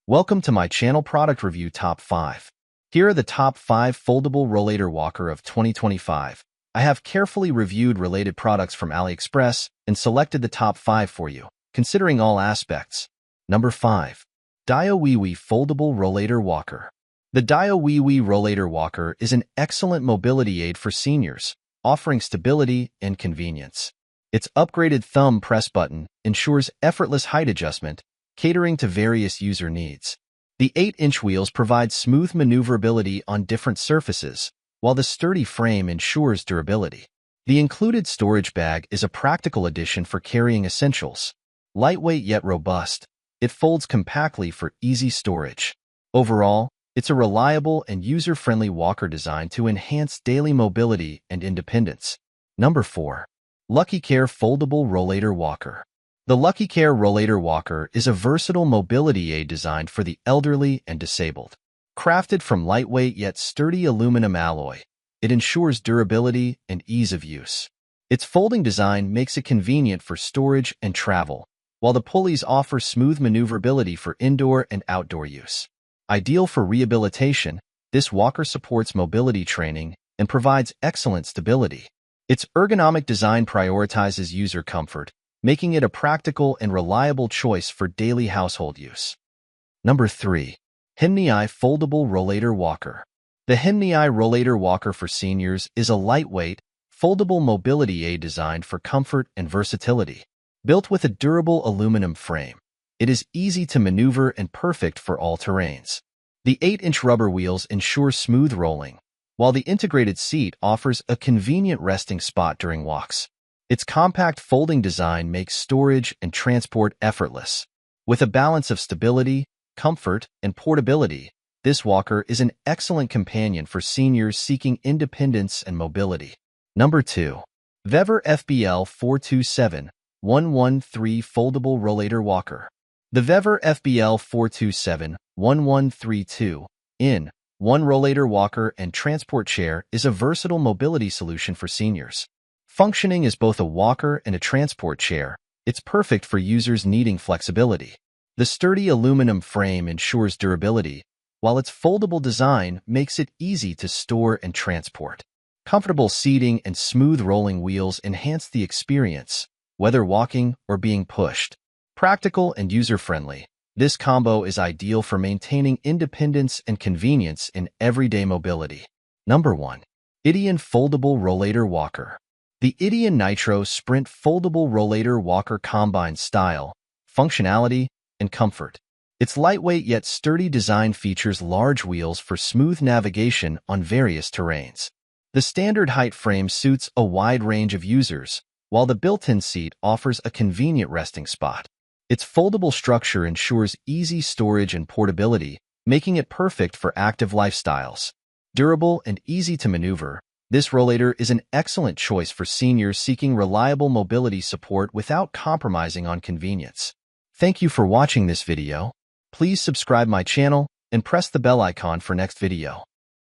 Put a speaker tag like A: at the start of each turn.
A: Welcome to my channel product review top 5. Here are the top 5 foldable rollator walker of 2025. I have carefully reviewed related products from AliExpress and selected the top 5 for you, considering all aspects. Number 5. Diowewea Foldable Rollator Walker. The Diowewea Rollator Walker is an excellent mobility aid for seniors, offering stability and convenience. Its upgraded thumb press button ensures effortless height adjustment, catering to various user needs. The 8-inch wheels provide smooth maneuverability on different surfaces, while the sturdy frame ensures durability. The included storage bag is a practical addition for carrying essentials. Lightweight yet robust, it folds compactly for easy storage. Overall, it's a reliable and user-friendly walker designed to enhance daily mobility and independence. Number 4. Luckycare Foldable Rollator Walker. The Luckycare Rollator Walker is a versatile mobility aid designed for the elderly and disabled. Crafted from lightweight yet sturdy aluminum alloy, it ensures durability and ease of use. Its folding design makes it convenient for storage and travel, while the pulleys offer smooth maneuverability for indoor and outdoor use. Ideal for rehabilitation, this walker supports mobility training and provides excellent stability. Its ergonomic design prioritizes user comfort, making it a practical and reliable choice for daily household use. Number 3. Henmnii Foldable Rollator Walker. The Henmnii Rollator Walker for seniors is a lightweight, foldable mobility aid designed for comfort and versatility. Built with a durable aluminum frame, it is easy to maneuver and perfect for all terrains. The 8-inch rubber wheels ensure smooth rolling, while the integrated seat offers a convenient resting spot during walks. Its compact folding design makes storage and transport effortless. With a balance of stability, comfort, and portability, this walker is an excellent companion for seniors seeking independence and mobility. Number 2. Vevor FBL 427-113 Foldable Rollator Walker. The Vevor FBL 427-1132 in 1 rollator walker and transport chair is a versatile mobility solution for seniors. Functioning as both a walker and a transport chair, it's perfect for users needing flexibility. The sturdy aluminum frame ensures durability, while its foldable design makes it easy to store and transport. Comfortable seating and smooth rolling wheels enhance the experience, whether walking or being pushed. Practical and user-friendly, this combo is ideal for maintaining independence and convenience in everyday mobility. Number 1. Ytyin Foldable Rollator Walker. The Ytyin Nitro Sprint Foldable Rollator Walker combines style, functionality, and comfort. Its lightweight yet sturdy design features large wheels for smooth navigation on various terrains. The standard height frame suits a wide range of users, while the built-in seat offers a convenient resting spot. Its foldable structure ensures easy storage and portability, making it perfect for active lifestyles. Durable and easy to maneuver, this rollator is an excellent choice for seniors seeking reliable mobility support without compromising on convenience. Thank you for watching this video. Please subscribe my channel and press the bell icon for next video.